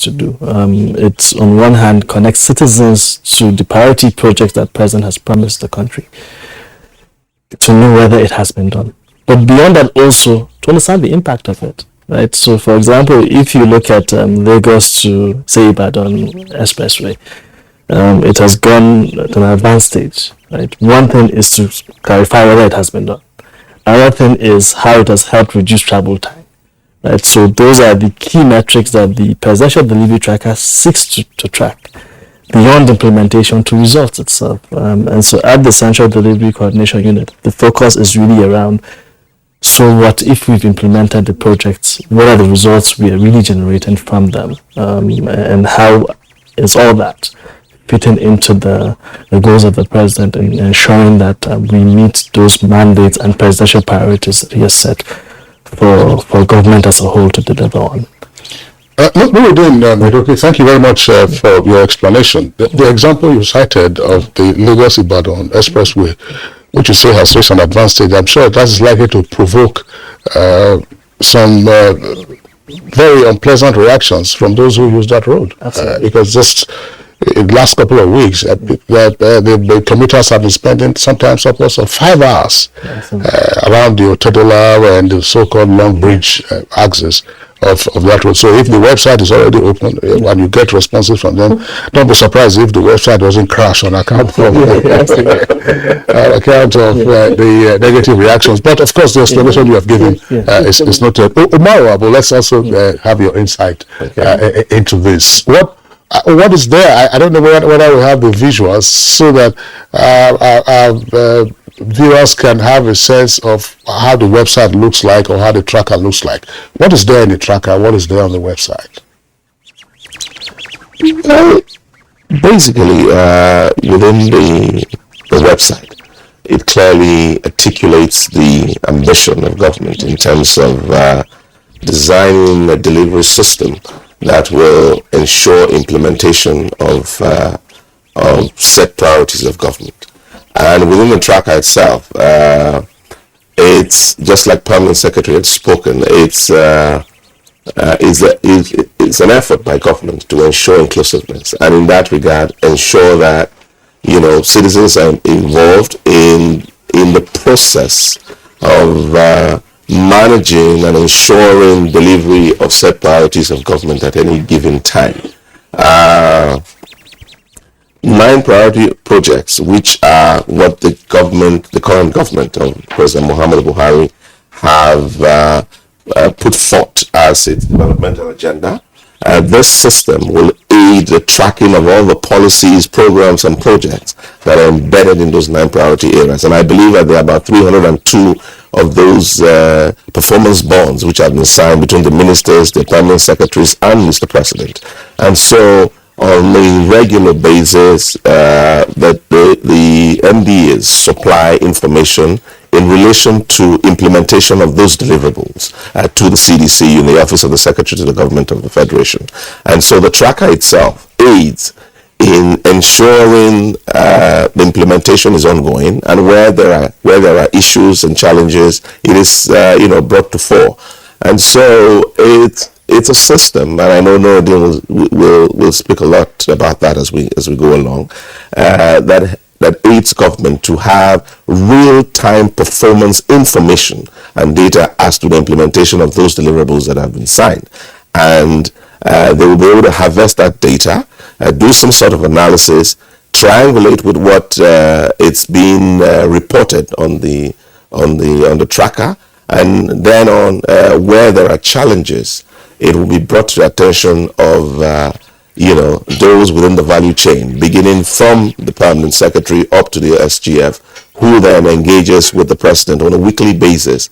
to do. It's on one hand connect citizens to the priority projects that President has promised the country, to know whether it has been done. But beyond that, also to understand the impact of it, right? So, for example, if you look at Lagos to, say, Ibadan Expressway, it has gone to an advanced stage, right? One thing is to clarify whether it has been done. Another thing is how it has helped reduce travel time, right? So those are the key metrics that the Presidential Delivery Tracker seeks to track, beyond implementation to results itself. And so at the Central Delivery Coordination Unit, the focus is really around, so what if we've implemented the projects, what are the results we are really generating from them, and how is all that fitting into the goals of the president and ensuring that we meet those mandates and presidential priorities that he has set for government as a whole to deliver on. Maduka, thank you very much for your explanation. The example you cited of the Lagos-Ibadan Expressway, which you say has reached an advanced stage, I'm sure that is likely to provoke some very unpleasant reactions from those who use that road. Because just in the last couple of weeks, the commuters have been spending sometimes upwards of 5 hours around the Otedola and the so-called Long Bridge axis of that road. So if the website is already open and you get responses from them, don't be surprised if the website doesn't crash on account of the negative reactions. But of course, the explanation you have given is not Umaru, but let's also have your insight into this. What is there? I don't know whether we have the visuals so that viewers can have a sense of how the website looks like or how the tracker looks like. What is there in the tracker? What is there on the website? Basically, within the website, it clearly articulates the ambition of government in terms of designing a delivery system that will ensure implementation of set priorities of government. And within the tracker itself, it's just like Permanent Secretary had spoken. It's an effort by government to ensure inclusiveness, and in that regard, ensure that citizens are involved in the process of managing and ensuring delivery of set priorities of government at any given time. 9 priority projects, which are what the current government of President Muhammadu Buhari have put forth as its developmental agenda. This system will aid the tracking of all the policies, programs, and projects that are embedded in those 9 priority areas. And I believe that there are about 302 of those performance bonds which have been signed between the ministers, the permanent secretaries, and Mr. President. And so, on a regular basis, that the MDs supply information in relation to implementation of those deliverables to the CDC in the Office of the Secretary to the Government of the Federation. And so the tracker itself aids in ensuring the implementation is ongoing, and where there are issues and challenges, it is brought to fore. And so it's a system, and I know Noordin will speak a lot about that as we go along, that aids government to have real-time performance information and data as to the implementation of those deliverables that have been signed. And they will be able to harvest that data, do some sort of analysis, triangulate with what it's being reported on the tracker, and then on where there are challenges, it will be brought to the attention of those within the value chain, beginning from the permanent secretary up to the SGF, who then engages with the president on a weekly basis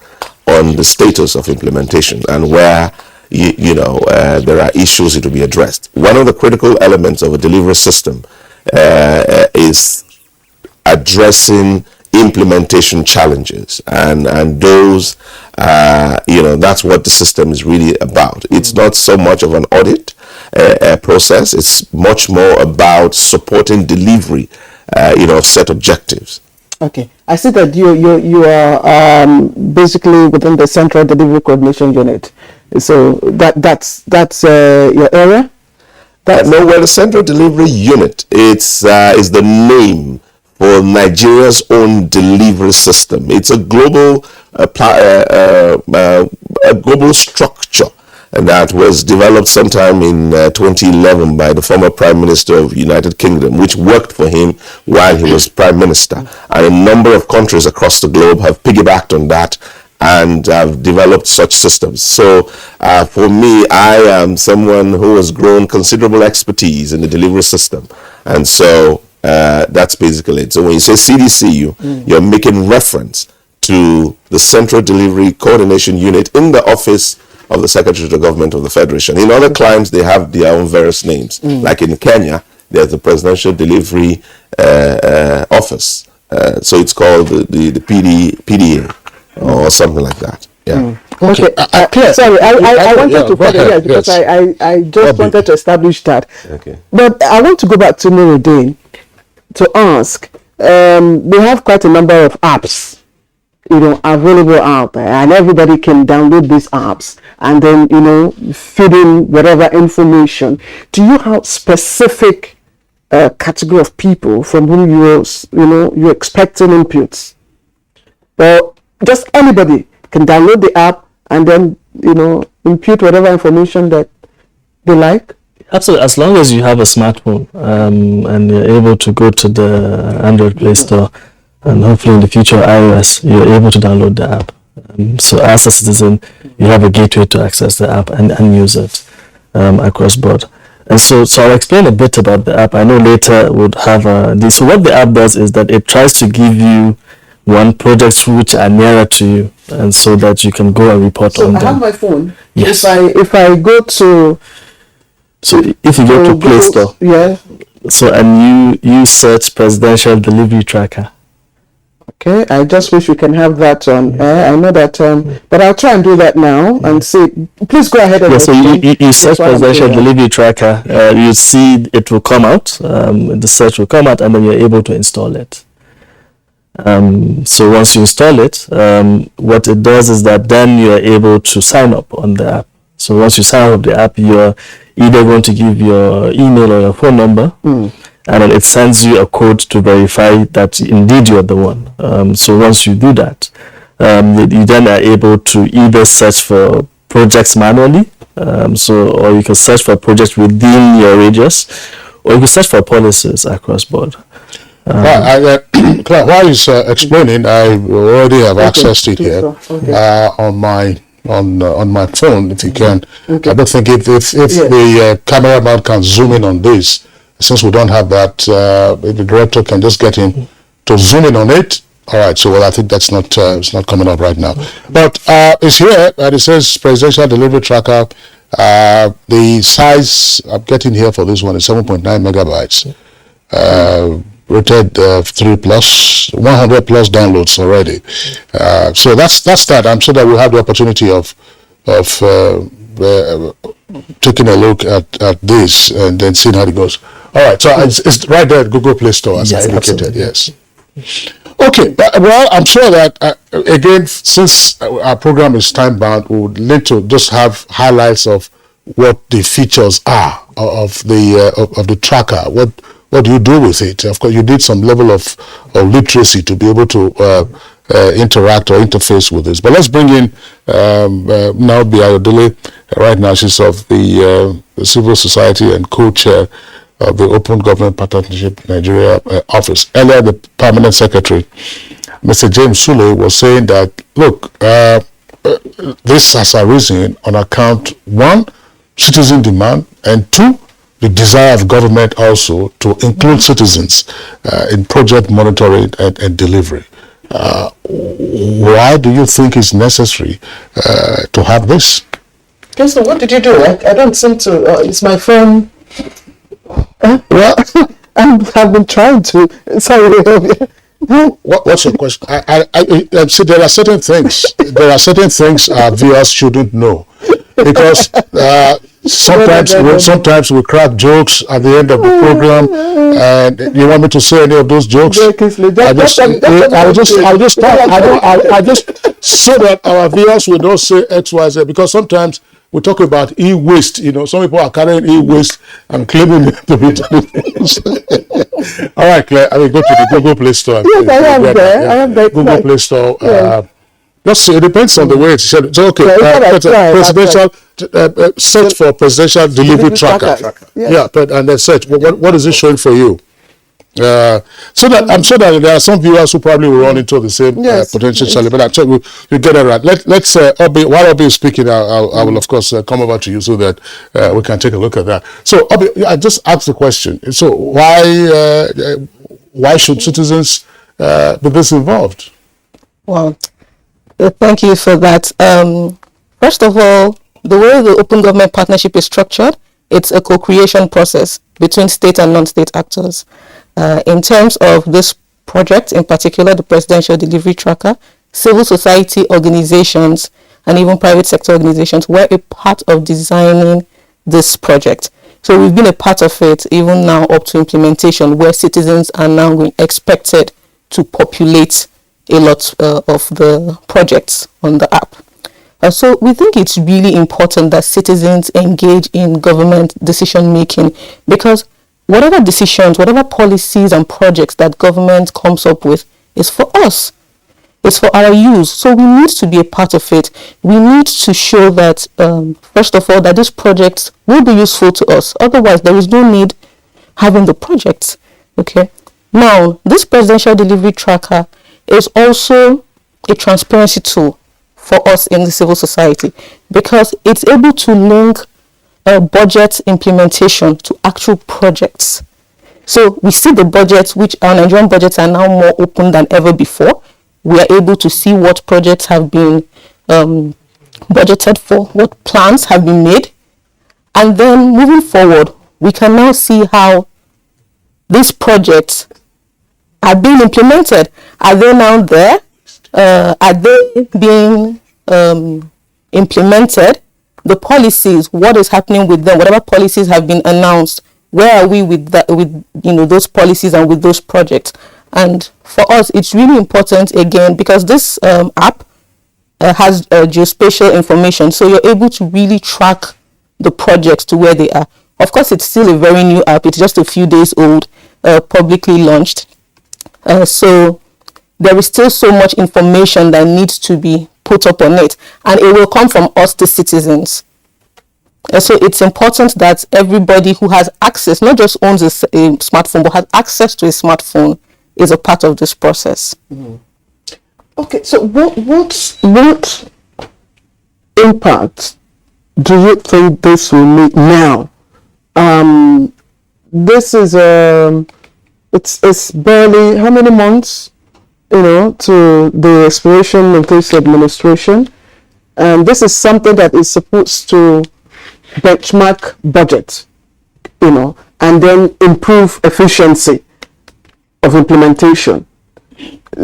on the status of implementation and where there are issues it will be addressed. One of the critical elements of a delivery system is addressing implementation challenges, and those that's what the system is really about. It's not so much of an audit process. It's much more about supporting delivery of set objectives. Okay, I see that you are basically within the Central Delivery Coordination Unit. So that's your area. No, well, the Central Delivery Unit, it's is the name for Nigeria's own delivery system. It's a global a global structure that was developed sometime in 2011 by the former Prime Minister of the United Kingdom, which worked for him while he was Prime Minister. And a number of countries across the globe have piggybacked on that and have developed such systems. So for me, I am someone who has grown considerable expertise in the delivery system. And so that's basically it. So when you say CDCU, you're making reference to the Central Delivery Coordination Unit in the office of the Secretary of the Government of the Federation. In other climes, they have their own various names. Like in Kenya, there's the Presidential Delivery Office. So it's called the PDA or something like that. Yeah. Okay. Sorry, I wanted to put it here because I just wanted to establish that. Okay. But I want to go back to Nuruddin to ask. We have quite a number of apps, available out there, and everybody can download these apps and then, feed in whatever information. Do you have specific category of people from whom you're expecting inputs? Or just anybody can download the app and then, impute whatever information that they like? Absolutely, as long as you have a smartphone and you're able to go to the Android Play Store, and hopefully in the future iOS, you're able to download the app. So as a citizen, you have a gateway to access the app and use it across board. And so I'll explain a bit about the app. I know later would have so what the app does is that it tries to give you projects which are nearer to you, and so that you can go and report on them. So I have my phone. Yes. If I go to... So if you go to Play Store, so and you search Presidential Delivery Tracker. Okay, I just wish we can have that on air. I know that, but I'll try and do that now and see. Please go ahead. So you search Presidential Delivery Tracker. You see it will come out. The search will come out, and then you're able to install it. So once you install it, what it does is that then you're able to sign up on the app. So once you sign up the app, you're either going to give your email or your phone number, and then it sends you a code to verify that indeed you're the one. So once you do that, you then are able to either search for projects manually, or you can search for projects within your radius, or you can search for policies across board. Clark, while he's explaining, I already have access to it here on my phone. If you can, I don't think if the cameraman can zoom in on this, since we don't have that, the director can just get him to zoom in on it. All right. So I think that's not it's not coming up right now, but it's here and it says Presidential Delivery Tracker. The size I'm getting here for this one is 7.9 megabytes. Rated 3+, 100 plus downloads already. So that's that. I'm sure that we'll have the opportunity of taking a look at this and then seeing how it goes. All right, so it's right there at Google Play Store, as I indicated. Absolutely. Yes. Okay, well, I'm sure that again, since our program is time bound, we would need to just have highlights of what the features are of the tracker. What do you do with it? Of course, you need some level of literacy to be able to interact or interface with this. But let's bring in now Biayodele. Right now, she's of the Civil Society and co-chair of the Open Government Partnership Nigeria office. Earlier, the permanent secretary, Mr. James Sule, was saying that, look, this has arisen on account, one, citizen demand, and two, the desire of government also to include citizens in project monitoring and delivery. Why do you think it's necessary to have this? Okay, so what did you do? I don't seem to. It's my phone. Well, I've been trying to. Sorry. What's your question? I see there are certain things. Our viewers shouldn't know, because sometimes we crack jokes at the end of the program, and you want me to say any of those jokes? I just so that our viewers will not say X, Y, Z, because sometimes we talk about e-waste. You know, some people are carrying e-waste and claiming it to be. All right, Claire. I mean, go to the Google Play Store. Yes, I am there. Yeah. I am there. Google Play Store. Yes. Just it depends on the way it's said. So okay, presidential search for presidential delivery tracker. Yes. Yeah, and then search. What is it showing for you? So that I'm sure that there are some viewers who probably will run into the same potential challenge, but I'm sure we'll get it right. Let's while Obi is speaking, I will of course come over to you so that we can take a look at that. So Obi, I just asked the question. So why should citizens be this involved? Well, thank you for that. First of all, the way the Open Government Partnership is structured, it's a co-creation process between state and non-state actors. In terms of this project, in particular, the Presidential Delivery Tracker, civil society organizations and even private sector organizations were a part of designing this project. So we've been a part of it even now up to implementation, where citizens are now expected to populate a lot of the projects on the app. So we think it's really important that citizens engage in government decision making, because whatever decisions, whatever policies and projects that government comes up with is for us. It's for our use. So we need to be a part of it. We need to show that, first of all, that these projects will be useful to us. Otherwise, there is no need having the projects. Okay. Now, this Presidential Delivery Tracker is also a transparency tool for us in the civil society, because it's able to link budget implementation to actual projects. So we see the budgets, which our Nigerian budgets are now more open than ever before. We are able to see what projects have been budgeted for, what plans have been made. And then moving forward, we can now see how these projects are being implemented. Are they now there? Are they being implemented? The policies, what is happening with them? Whatever policies have been announced, where are we with that, with those policies and with those projects? And for us, it's really important, again, because this app has geospatial information, so you're able to really track the projects to where they are. Of course, it's still a very new app. It's just a few days old, publicly launched. So there is still so much information that needs to be put up on it, and it will come from us, the citizens. So it's important that everybody who has access, not just owns a smartphone, but has access to a smartphone, is a part of this process. Okay, so what impact do you think this will make now? This is it's barely how many months, to the expiration of this administration, and this is something that is supposed to benchmark budget, and then improve efficiency of implementation.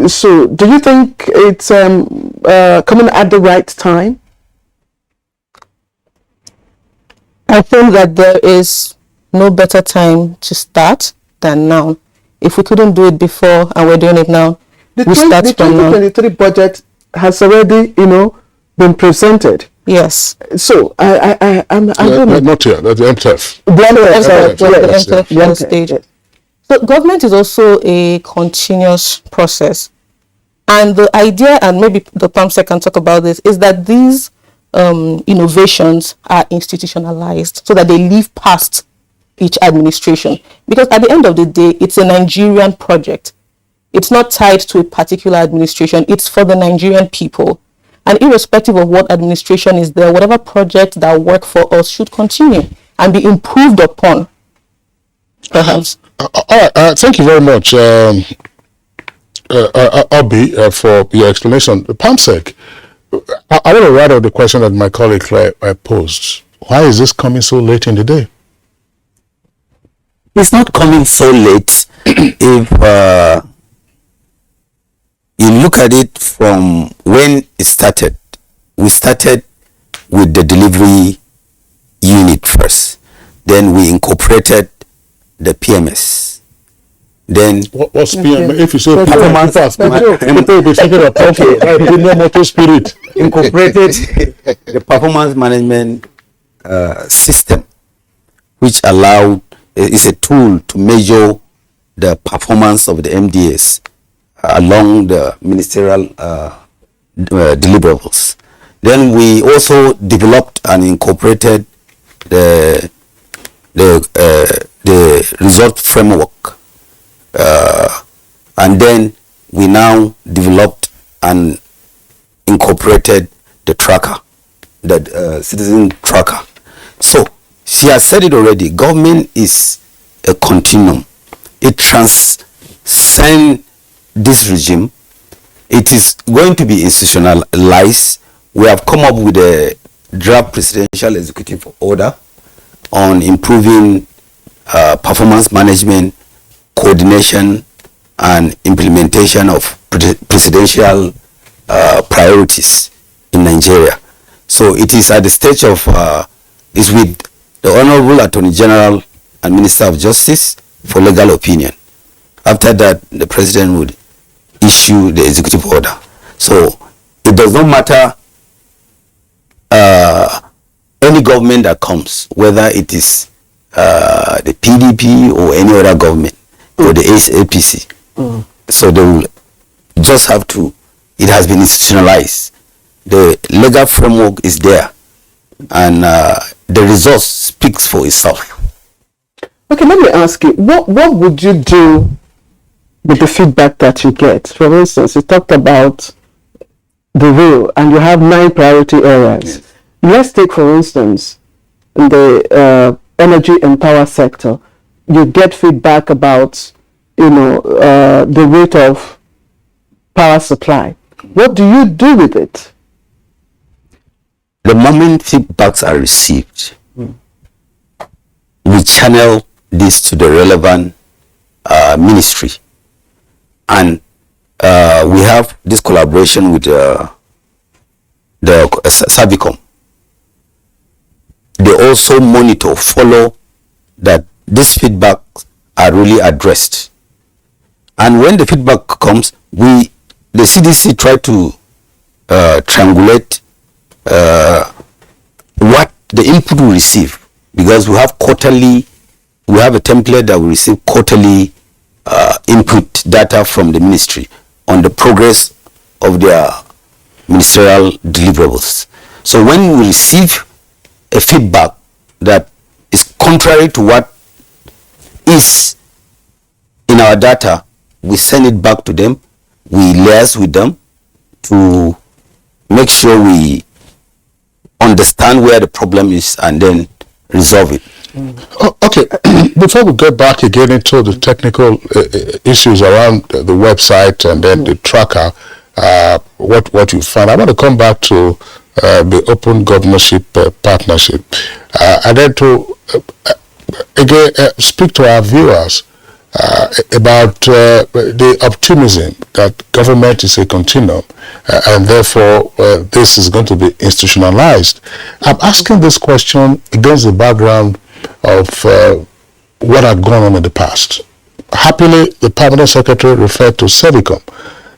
So do you think it's coming at the right time? I think that there is no better time to start than now. If we couldn't do it before and we're doing it now, we start the from now. 2023 budget has already, been presented. Yes. So I don't know. Not yet. That's the MTF. The Okay. stage. So government is also a continuous process, and the idea, and maybe the PAMSEC can talk about this, is that these innovations are institutionalized so that they live past each administration, because at the end of the day, it's a Nigerian project. It's not tied to a particular administration. It's for the Nigerian people. And irrespective of what administration is there, whatever projects that work for us should continue and be improved upon, perhaps. All right. Thank you very much, Obi, for your explanation. PAMSEC, I want to write out the question that my colleague Claire posed. Why is this coming so late in the day? It's not coming so late. If you look at it from when it started, we started with the delivery unit first. Then we incorporated the PMS. Then what's PMS? If you say performance, people will be thinking of motor spirit. Incorporated the performance management system which allowed is a tool to measure the performance of the MDAs along the ministerial deliverables. Then we also developed and incorporated the result framework, and then we now developed and incorporated the tracker, the citizen tracker. So she has said it already. Government is a continuum. It transcends this regime. It is going to be institutionalized. We have come up with a draft presidential executive order on improving performance management, coordination, and implementation of presidential priorities in Nigeria. So it is at the stage of is with the Honorable Attorney General and Minister of Justice for legal opinion. After that, the President would issue the executive order. So it does not matter any government that comes, whether it is the PDP or any other government or the APC. So they will just have to, it has been institutionalized. The legal framework is there, and the result speaks for itself. Okay, let me ask you, what would you do with the feedback that you get? For instance, you talked about the rule, and you have 9 priority areas. Yes. Let's take, for instance, the energy and power sector. You get feedback about, the rate of power supply. What do you do with it? The moment feedbacks are received, we channel this to the relevant ministry, and we have this collaboration with the Savicom. They also monitor, follow that these feedbacks are really addressed. And when the feedback comes, the CDC try to triangulate what the input we receive, because we have a template that we receive quarterly input data from the ministry on the progress of their ministerial deliverables. So when we receive a feedback that is contrary to what is in our data, we send it back to them. We liaise with them to make sure we understand where the problem is and then resolve it. Okay, before we get back again into the technical issues around the website and then the tracker, what you find, I want to come back to the open governorship partnership, and then to again speak to our viewers about the optimism that government is a continuum, and therefore this is going to be institutionalized. I'm asking this question against the background of what had gone on in the past. Happily, the permanent secretary referred to Savicom.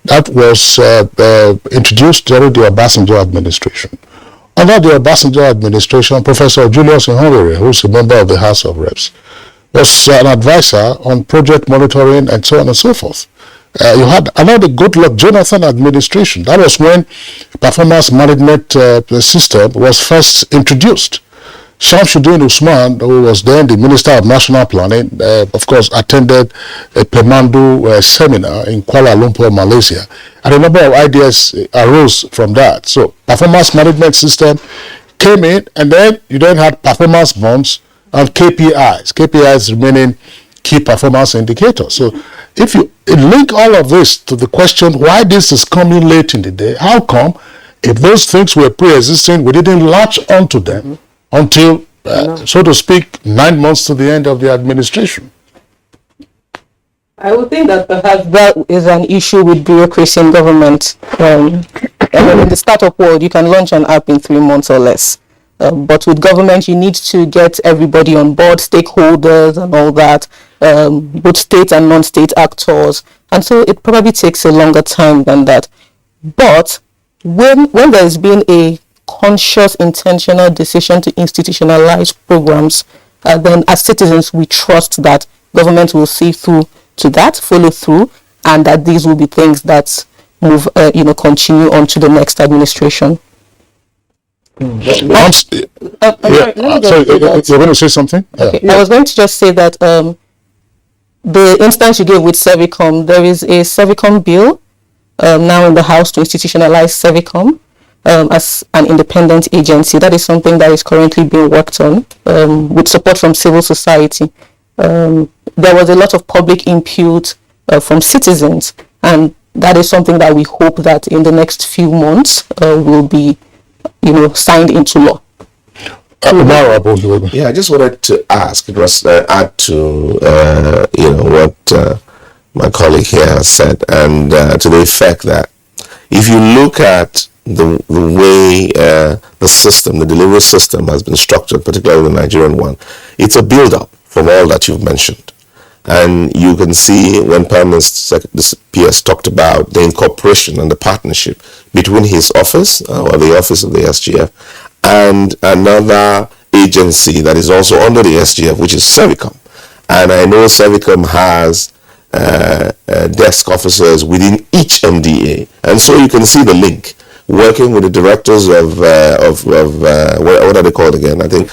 That was introduced during the Obasanjo administration. Under the Obasanjo administration, Professor Julius Nhonwere, who's a member of the House of Reps, was an advisor on project monitoring and so on and so forth. You had another Goodluck Jonathan administration. That was when performance management system was first introduced. Shamsuddin Usman, who was then the Minister of National Planning, of course, attended a Pemandu seminar in Kuala Lumpur, Malaysia. And a number of ideas arose from that. So performance management system came in, and then you then had performance bonds and KPIs. KPIs remaining key performance indicators. So if you link all of this to the question why this is coming late in the day, how come if those things were pre-existing, we didn't latch onto them until, so to speak, 9 months to the end of the administration? I would think that perhaps that is an issue with bureaucracy in government. In the startup world, you can launch an app in 3 months or less. But with government, you need to get everybody on board, stakeholders and all that, both state and non-state actors. And so it probably takes a longer time than that. But when there's been a conscious, intentional decision to institutionalize programs, then as citizens, we trust that government will see through to that, follow through, and that these will be things that move, continue on to the next administration. Once, Sorry, you're going to say something? Okay. I was going to just say that the instance you gave with Servicom, there is a Servicom bill now in the House to institutionalize Servicom as an independent agency. That is something that is currently being worked on with support from civil society. There was a lot of public input from citizens, and that is something that we hope that in the next few months will be, signed into law. Yeah, I just wanted to ask, it was add to what my colleague here has said, and to the effect that if you look at the way the system, the delivery system has been structured, particularly the Nigerian one, it's a build-up from all that you've mentioned. And you can see when Prime Minister PS talked about the incorporation and the partnership between his office or the office of the SGF and another agency that is also under the SGF, which is Servicom. And I know Servicom has desk officers within each NDA, and so you can see the link, working with the directors of what are they called again? I think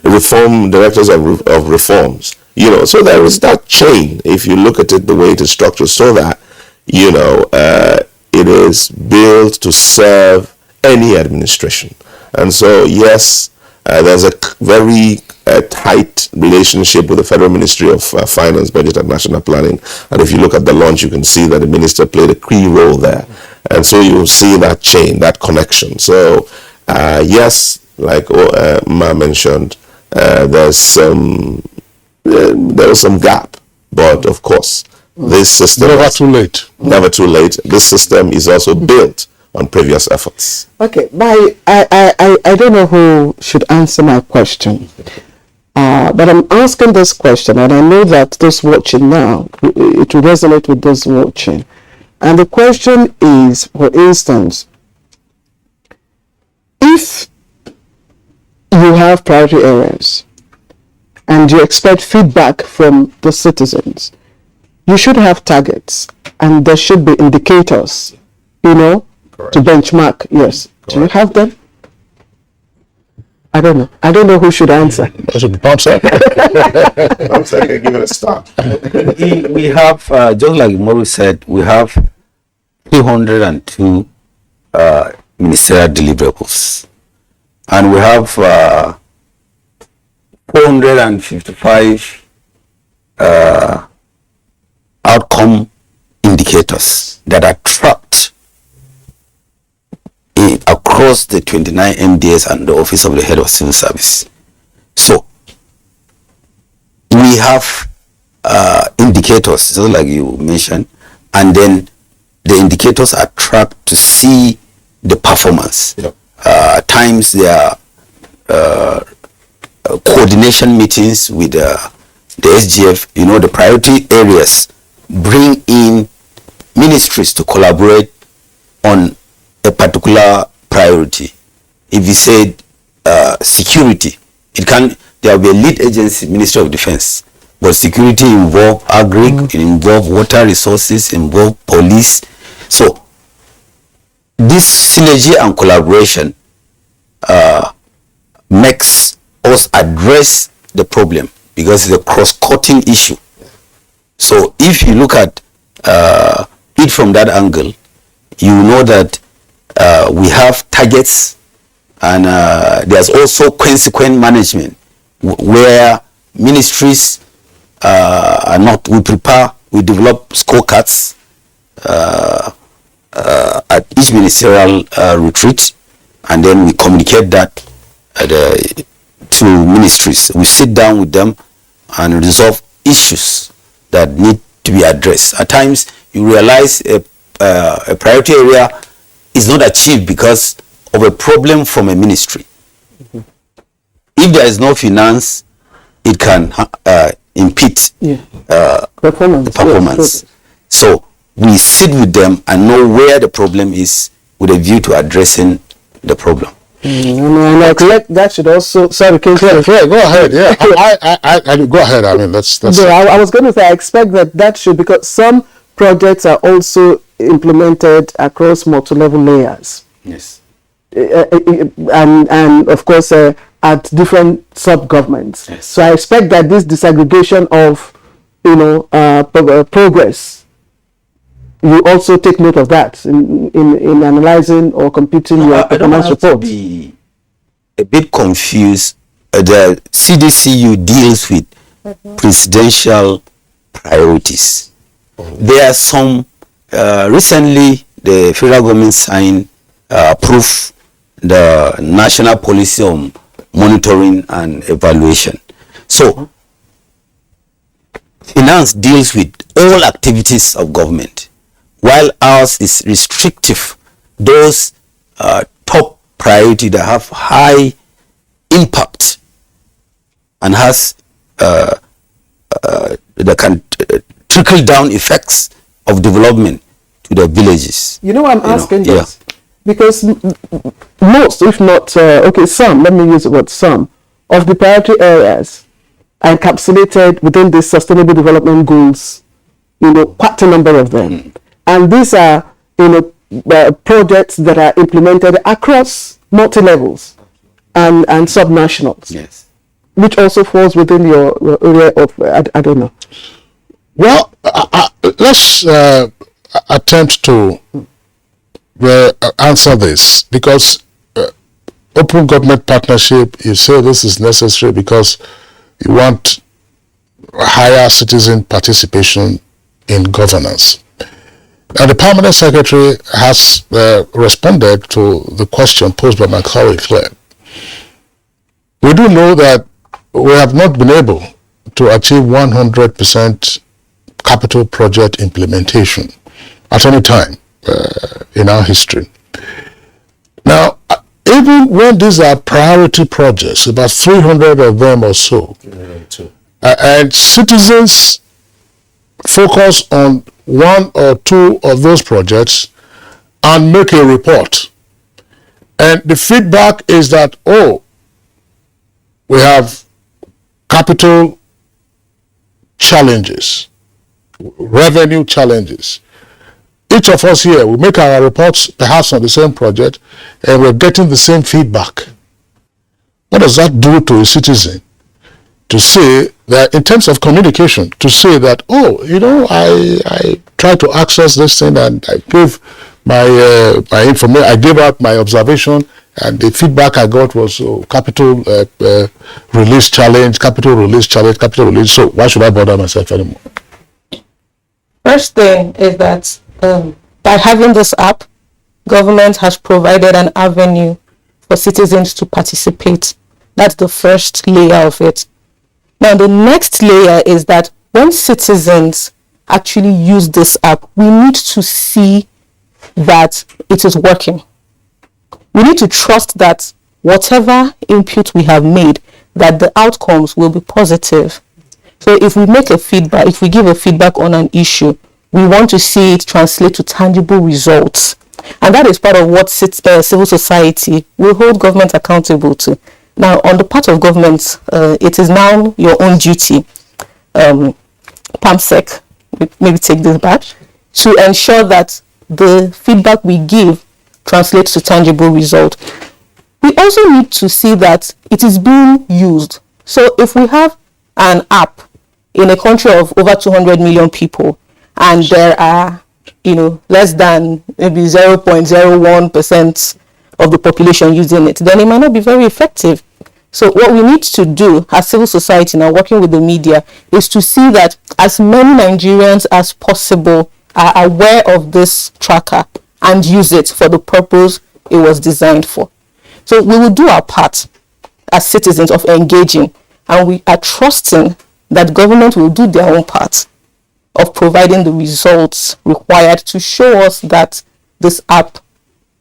reform directors of reforms. So there is that chain, if you look at it the way it is structured, so that it is built to serve any administration. And so yes, there's a very tight relationship with the Federal Ministry of Finance, Budget and National Planning. And if you look at the launch, you can see that the minister played a key role there. And so you see that chain, that connection. So yes, like Ma mentioned, there is some gap, but of course, this system Never too late. Never too late. This system is also built on previous efforts. Okay, I don't know who should answer my question, but I'm asking this question, and I know that those watching now, it will resonate with those watching. And the question is, for instance, if you have priority areas and you expect feedback from the citizens, you should have targets and there should be indicators, to benchmark. Yes. Correct. Do you have them? I don't know. I don't know who should answer. Bounce up. Bounce up. Give it a start. We have, just like Maurice said, we have 302 ministerial deliverables, and we have 455 outcome indicators that are tracked across the 29 MDAs and the Office of the Head of Civil Service. So we have indicators, just like you mentioned, and then the indicators are tracked to see the performance. Yep. At times there are coordination meetings with the SGF. The priority areas bring in ministries to collaborate on a particular priority. If you said security, there will be a lead agency, Ministry of Defense, but security involve agri, it involve water resources, involve police. So this synergy and collaboration makes us address the problem because it's a cross-cutting issue. So if you look at it from that angle, you know that we have targets, and there's also consequent management where ministries we develop scorecards at each ministerial retreat, and then we communicate that to ministries. We sit down with them and resolve issues that need to be addressed. At times you realize a priority area is not achieved because of a problem from a ministry. If there is no finance, it can impede the performance. Yes. So we sit with them and know where the problem is with a view to addressing the problem. And I collect that should also. Sorry, King. Yeah, go ahead. Yeah, I go ahead. I mean, that's. Yeah, I was going to say I expect that should, because some projects are also implemented across multi-level layers. Yes. And of course at different sub-governments. Yes. So I expect that this disaggregation of progress, you also take note of that in analyzing or computing your performance report. I don't want to be a bit confused. The CDCU deals with presidential priorities. There are some recently the federal government signed approved the national policy on monitoring and evaluation. So finance deals with all activities of government, while ours is restrictive. Those top priority that have high impact and has the can trickle down effects of development to the villages. You know, I'm asking this because most, if not, some, let me use the word some, of the priority areas are encapsulated within the Sustainable Development Goals, quite a number of them. And these are, projects that are implemented across multi-levels and subnationals. Yes. Which also falls within your area of, I don't know. Well, let's attempt to answer this, because open government partnership, you say this is necessary because you want higher citizen participation in governance. And the permanent secretary has responded to the question posed by my colleague Claire. We do know that we have not been able to achieve 100% capital project implementation at any time in our history. Now, even when these are priority projects, about 300 of them or so, and citizens focus on one or two of those projects and make a report, and the feedback is that, we have capital challenges, revenue challenges. Each of us here, we make our reports perhaps on the same project, and we're getting the same feedback. What does that do to a citizen? To say that, in terms of communication, to say that, I tried to access this thing and I gave my information, I gave out my observation, and the feedback I got was capital release challenge, capital release. So why should I bother myself anymore? First thing is that by having this app, government has provided an avenue for citizens to participate. That's the first layer of it. Now, the next layer is that when citizens actually use this app, we need to see that it is working. We need to trust that whatever input we have made, that the outcomes will be positive. So if we give a feedback on an issue, we want to see it translate to tangible results. And that is part of what civil society will hold government accountable to. Now, on the part of government, it is now your own duty, PAMSEC, maybe take this back, to ensure that the feedback we give translates to tangible result. We also need to see that it is being used. So if we have an app in a country of over 200 million people, and there are, less than maybe 0.01% of the population using it, then it might not be very effective. So what we need to do as civil society now, working with the media, is to see that as many Nigerians as possible are aware of this tracker and use it for the purpose it was designed for. So we will do our part as citizens of engaging, and we are trusting that government will do their own part of providing the results required to show us that this app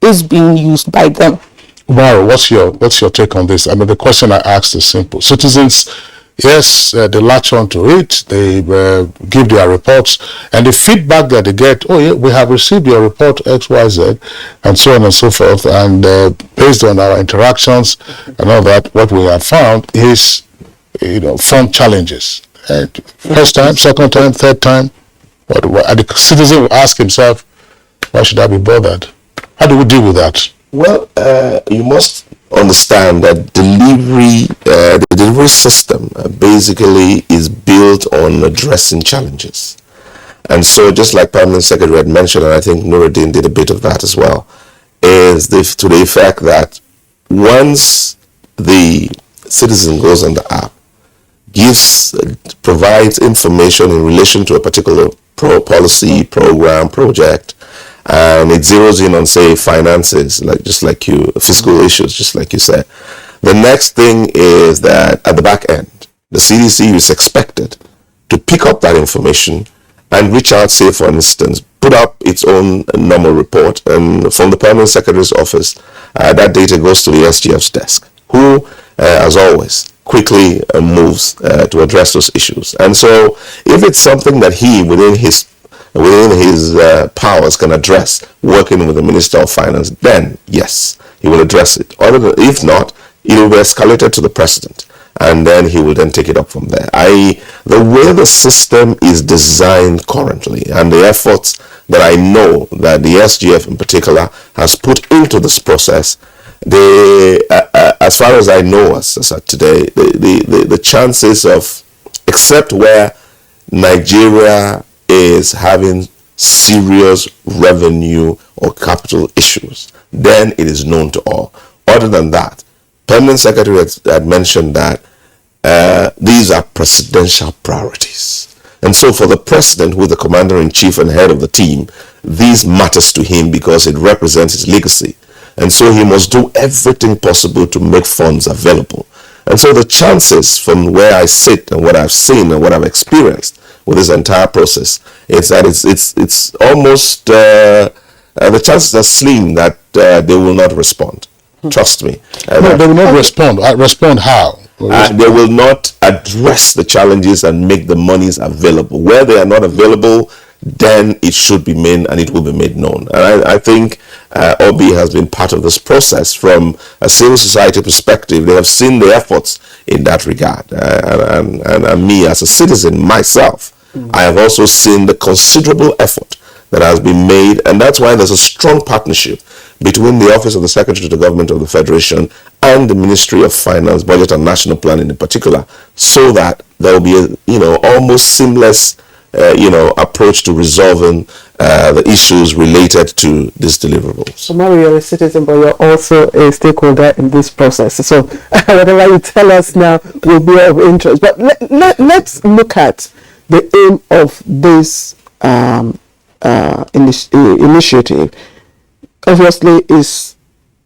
is being used by them. Wow, what's your take on this? I mean, the question I asked is simple. Citizens yes, they latch on to it, they give their reports, and the feedback that they get, oh yeah, we have received your report XYZ, and so on and so forth, and based on our interactions and all that, what we have found is, front challenges. And first time, second time, third time, and the citizen will ask himself, why should I be bothered? How do we deal with that? Well, you must understand that the delivery system basically is built on addressing challenges. And so, just like Permanent Secretary had mentioned, and I think Nuruddin did a bit of that as well, is to the effect that once the citizen goes on the app, provides information in relation to a particular policy, program, project, and it zeroes in on, say, finances, fiscal issues, just like you said. The next thing is that at the back end, the CDC is expected to pick up that information and reach out, say, for instance, put up its own normal report, and from the Permanent Secretary's office, that data goes to the SGF's desk, who, as always, quickly moves to address those issues. And so, if it's something that he, within his powers, can address, working with the Minister of Finance, then yes, he will address it. If not, it will be escalated to the President, and then he will then take it up from there. The way the system is designed currently, and the efforts that I know that the SGF in particular has put into this process, as far as I know, as of today, the chances of, except where Nigeria is having serious revenue or capital issues, then it is known to all. Other than that, Permanent Secretary had mentioned that these are presidential priorities. And so for the president, who is the commander-in-chief and head of the team, these matters to him because it represents his legacy. And so he must do everything possible to make funds available. And so the chances, from where I sit and what I've seen and what I've experienced with this entire process, is that it's almost the chances are slim that they will not respond. Trust me. No, they will not respond. Respond how? They will not address the challenges and make the monies available. Where they are not available, then it should be made, and it will be made known. And I think OBI has been part of this process from a civil society perspective. They have seen the efforts in that regard. And me, as a citizen myself, I have also seen the considerable effort that has been made, and that's why there's a strong partnership between the Office of the Secretary to the Government of the Federation and the Ministry of Finance, Budget and National Planning in particular, so that there will be a almost seamless approach to resolving the issues related to these deliverables. So Mario, you're a citizen, but you're also a stakeholder in this process. So whatever you tell us now will be of interest. But let's look at the aim of this initiative. Obviously, is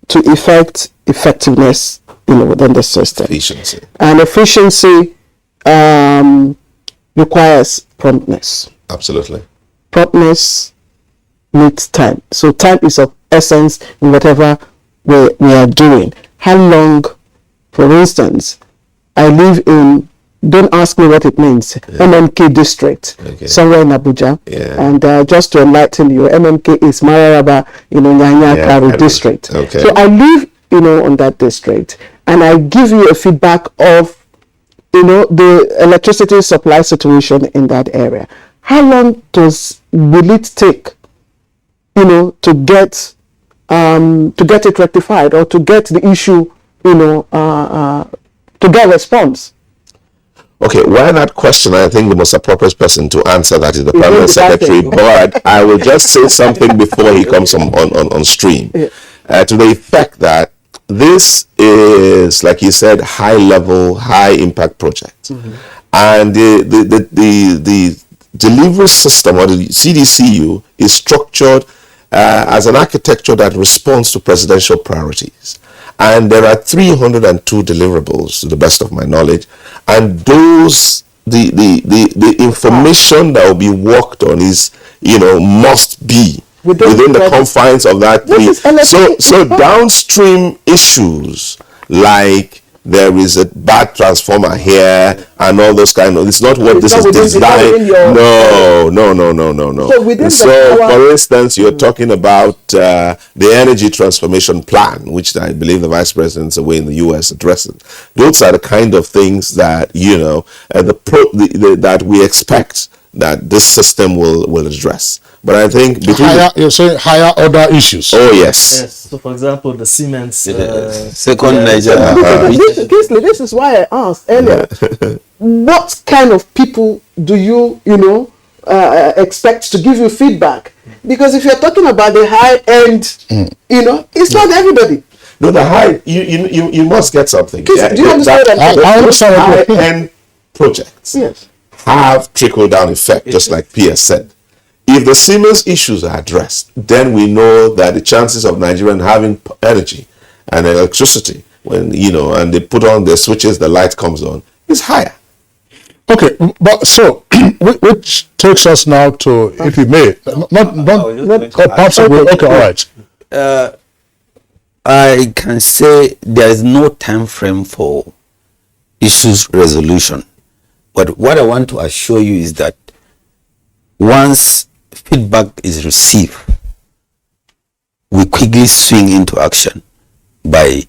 to effect effectiveness, within the system. Efficiency. And efficiency requires promptness. Absolutely. Promptness needs time. So time is of essence in whatever we are doing. How long, for instance, I live in, don't ask me what it means, MMK district, somewhere in Abuja. And just to enlighten you, MMK is Mararaba, Nyanya Karu district. Okay. So I live, on that district, and I give you a feedback of the electricity supply situation in that area. How long will it take, to get it rectified, or to get the issue, to get a response? Okay, why that question? I think the most appropriate person to answer that is the Permanent Secretary, but I will just say something before he comes on stream. To the effect that this is, like you said, high-level, high-impact project. And the delivery system, or the CDCU, is structured as an architecture that responds to presidential priorities. And there are 302 deliverables, to the best of my knowledge, and those the information that will be worked on is must be within the confines of that. So downstream issues like there is a bad transformer here and all those kind of. It's not what this is designed. No. So within for instance, you're talking about the energy transformation plan, which I believe the Vice President's away in the U.S. addressing. Those are the kind of things that that we expect that this system will address. But I think you're saying higher order issues. Oh yes. Yes. So, for example, the Siemens second Nigerian. This is why I asked earlier. What kind of people do you expect to give you feedback? Because if you're talking about the high end, it's not everybody. No, the high you must get something. Do you understand that? I understand high end projects. Yes. Have trickle-down effect, just like PS said. If the Siemens issues are addressed, then we know that the chances of Nigerian having energy and electricity, when and they put on their switches, the light comes on, is higher. Okay, but so which takes us now to, if you may, okay, all right. I can say there is no time frame for issues resolution. But what I want to assure you is that once feedback is received, we quickly swing into action by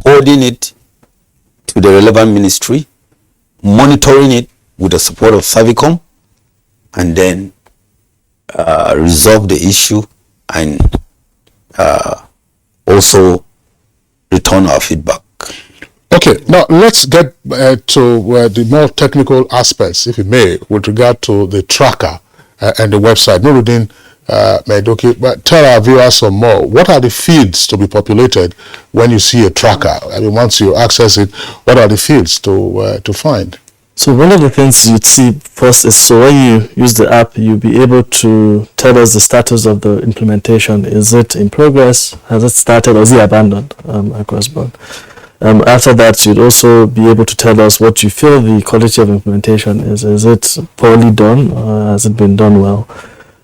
forwarding it to the relevant ministry, monitoring it with the support of Savicom, and then resolve the issue and also return our feedback. Okay, now let's get to the more technical aspects, if you may, with regard to the tracker and the website. Nuruddin Medoki, but tell our viewers some more. What are the fields to be populated when you see a tracker? I mean, once you access it, what are the fields to find? So one of the things you'd see first is, so when you use the app, you'll be able to tell us the status of the implementation. Is it in progress? Has it started, or is it abandoned across board? After that, you'd also be able to tell us what you feel the quality of implementation is. Is it poorly done, or has it been done well?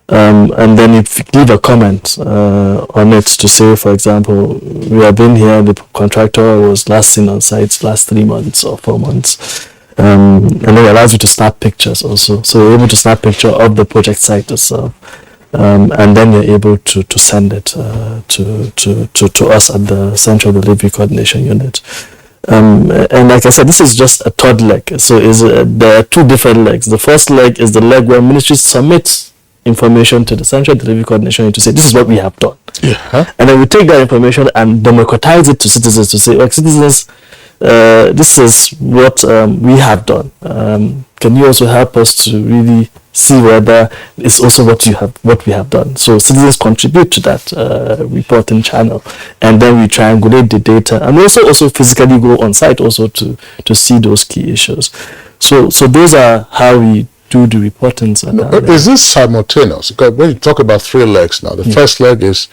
And then you leave a comment on it to say, for example, we have been here, the contractor was last seen on site last 3 months or 4 months. And then it allows you to snap pictures also. So you're able to snap picture of the project site itself. And then you're able to send it to us at the Central Delivery Coordination Unit. And like I said, this is just a third leg. So there are 2 different legs. The first leg is the leg where ministry submits information to the Central Delivery Coordination Unit to say, this is what we have done. Yeah. And then we take that information and democratize it to citizens to say, like, citizens, this is what we have done. Can you also help us to really see whether it's also what we have done? So citizens contribute to that reporting channel, and then we triangulate the data, and also physically go on site also to see those key issues. So those are how we do the reporting. Is this simultaneous? Because when you talk about 3 legs now, the first leg is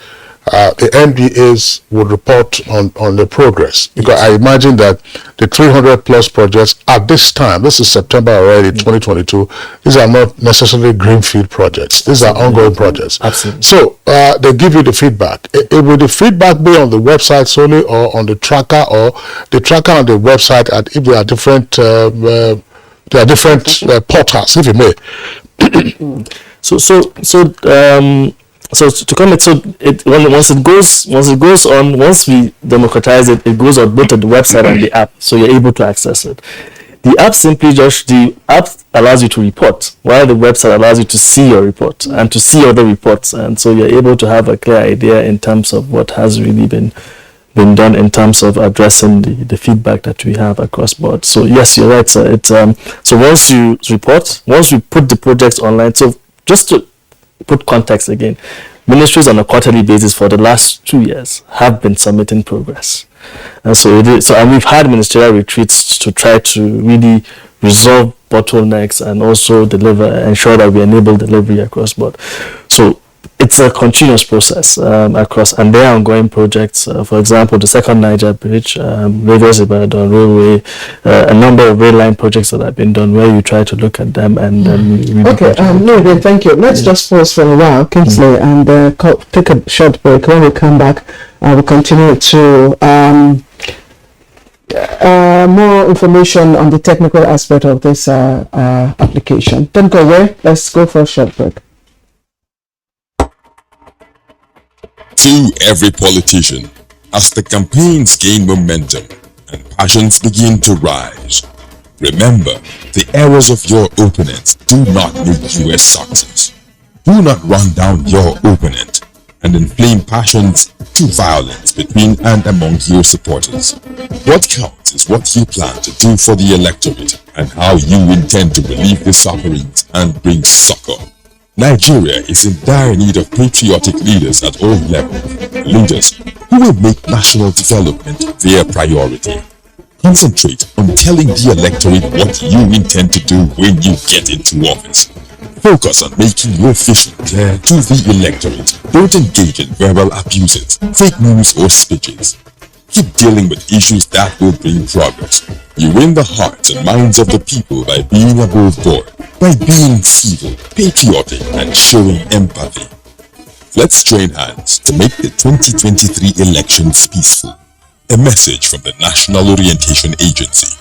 the MDAs would report on the progress, because I imagine that the 300 plus projects at this time, this is September already, 2022, these are not necessarily greenfield projects, these are ongoing projects. Absolutely. So they give you the feedback. Will the feedback be on the website solely, or on the tracker, or the tracker on the website, and if there are different portals, if you may? So to comment, once we democratize it, it goes on both to the website and the app, so you're able to access it. The app allows you to report, while the website allows you to see your report and to see other reports, and so you're able to have a clear idea in terms of what has really been done in terms of addressing the feedback that we have across board. So yes, you're right, sir. So once you report, once we put the projects online, so just to put context again, ministries on a quarterly basis for the last 2 years have been submitting progress. And and we've had ministerial retreats to try to really resolve bottlenecks and also ensure that we enable delivery across board. So it's a continuous process across, and there are ongoing projects. For example, the second Niger Bridge, Lagos Ibadan Railway, a number of rail line projects that have been done where you try to look at them and then. Okay, no, thank you. Let's just pause for a while, Kingsley, and take a short break. When we come back, we'll continue to more information on the technical aspect of this application. Don't go away. Let's go for a short break. To every politician, as the campaigns gain momentum and passions begin to rise, remember, the errors of your opponents do not make you a success. Do not run down your opponent and inflame passions to violence between and among your supporters. What counts is what you plan to do for the electorate and how you intend to relieve the sufferings and bring succor. Nigeria is in dire need of patriotic leaders at all levels, leaders who will make national development their priority. Concentrate on telling the electorate what you intend to do when you get into office. Focus on making your vision clear to the electorate. Don't engage in verbal abuses, fake news or speeches. Keep dealing with issues that will bring progress. You win the hearts and minds of the people by being above board, by being civil, patriotic, and showing empathy. Let's join hands to make the 2023 elections peaceful. A message from the National Orientation Agency.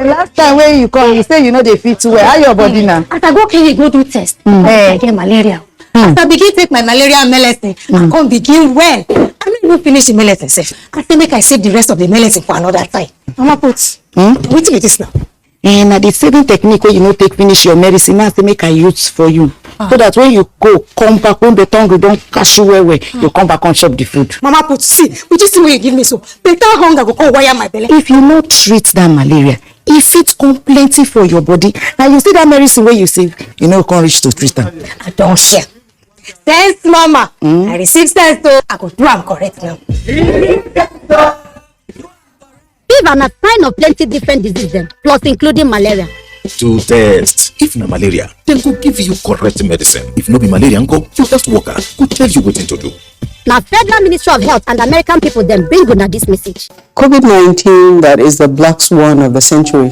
Last time when you come, you say you know they fit well. How your body now? As I go clinic, go do test. I get malaria. As I begin take my malaria medicine, I come begin well. I don't even finish the medicine sef. I say make I save the rest of the medicine for another time. Mama put. Wetin be this now? And the saving technique where you know take finish your medicine, now say make I use for you. So that when you go, come back, when the tongue don't catch you well, you come back and chop the food. Mama put, see, which is the way you give me so. Better hunger go come wire my belly. If you not treat that malaria, if it's come plenty for your body, now you see that medicine where you save, you know, can't reach to treat them. I don't share. Thanks, Mama. I receive sense, so I go do am correct now. Give an a sign of plenty different diseases, plus including malaria. To test if na malaria, then go give you correct medicine. If no be malaria, go your health worker go tell you what to do. Now, Federal Ministry of Health and American people then bring una this message. COVID-19, that is the black swan of the century,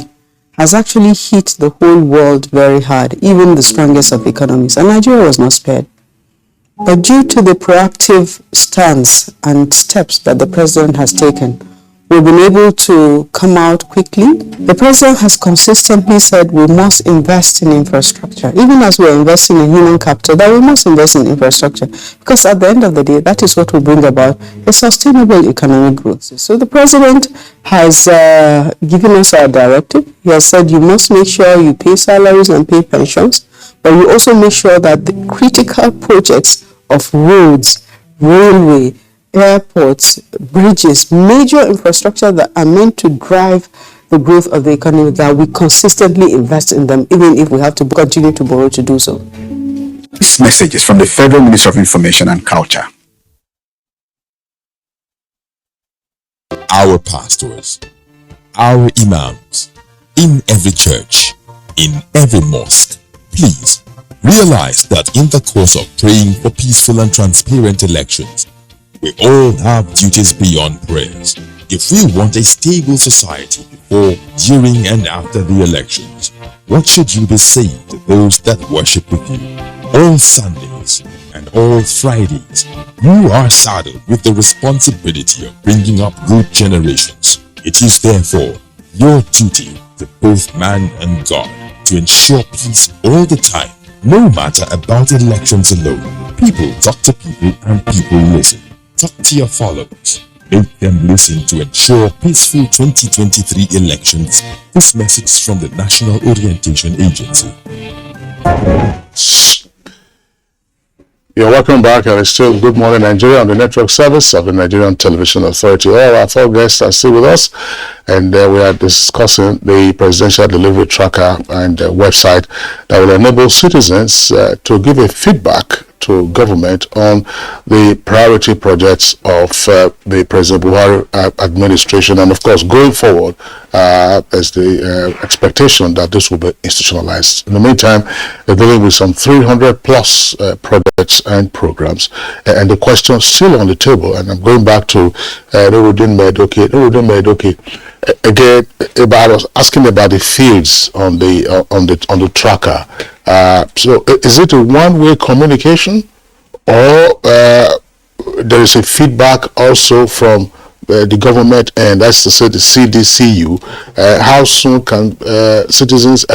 has actually hit the whole world very hard, even the strongest of economies, and Nigeria was not spared. But due to the proactive stance and steps that the president has taken, we've been able to come out quickly. The president has consistently said we must invest in infrastructure. Even as we're investing in human capital, that we must invest in infrastructure. Because at the end of the day, that is what will bring about a sustainable economic growth. So the president has given us our directive. He has said you must make sure you pay salaries and pay pensions, but you also make sure that the critical projects of roads, railway, airports, bridges, major infrastructure that are meant to drive the growth of the economy, that we consistently invest in them, even if we have to continue to borrow to do so. This message is from the Federal Ministry of Information and Culture. Our pastors, our imams, in every church, in every mosque, please realize that in the course of praying for peaceful and transparent elections, we all have duties beyond prayers. If we want a stable society before, during, and after the elections, what should you be saying to those that worship with you? All Sundays and all Fridays, you are saddled with the responsibility of bringing up good generations. It is therefore your duty to both man and God to ensure peace all the time, no matter about elections alone. People talk to people and people listen. Talk to your followers. Make them listen to ensure peaceful 2023 elections. This message from the National Orientation Agency. You're welcome back, and it's still Good Morning Nigeria on the network service of the Nigerian Television Authority. All our four guests are still with us, and we are discussing the Presidential Delivery Tracker and website that will enable citizens to give a feedback to government on the priority projects of the President Buhari administration, and of course going forward there's the expectation that this will be institutionalized. In the meantime, they're dealing with some 300 plus projects and programs, and the question still on the table, and I'm going back to Nurudin Medoki again. I was asking about the fields on the tracker. So is it a one-way communication, or there is a feedback also from the government, and that's to say the CDCU. How soon can citizens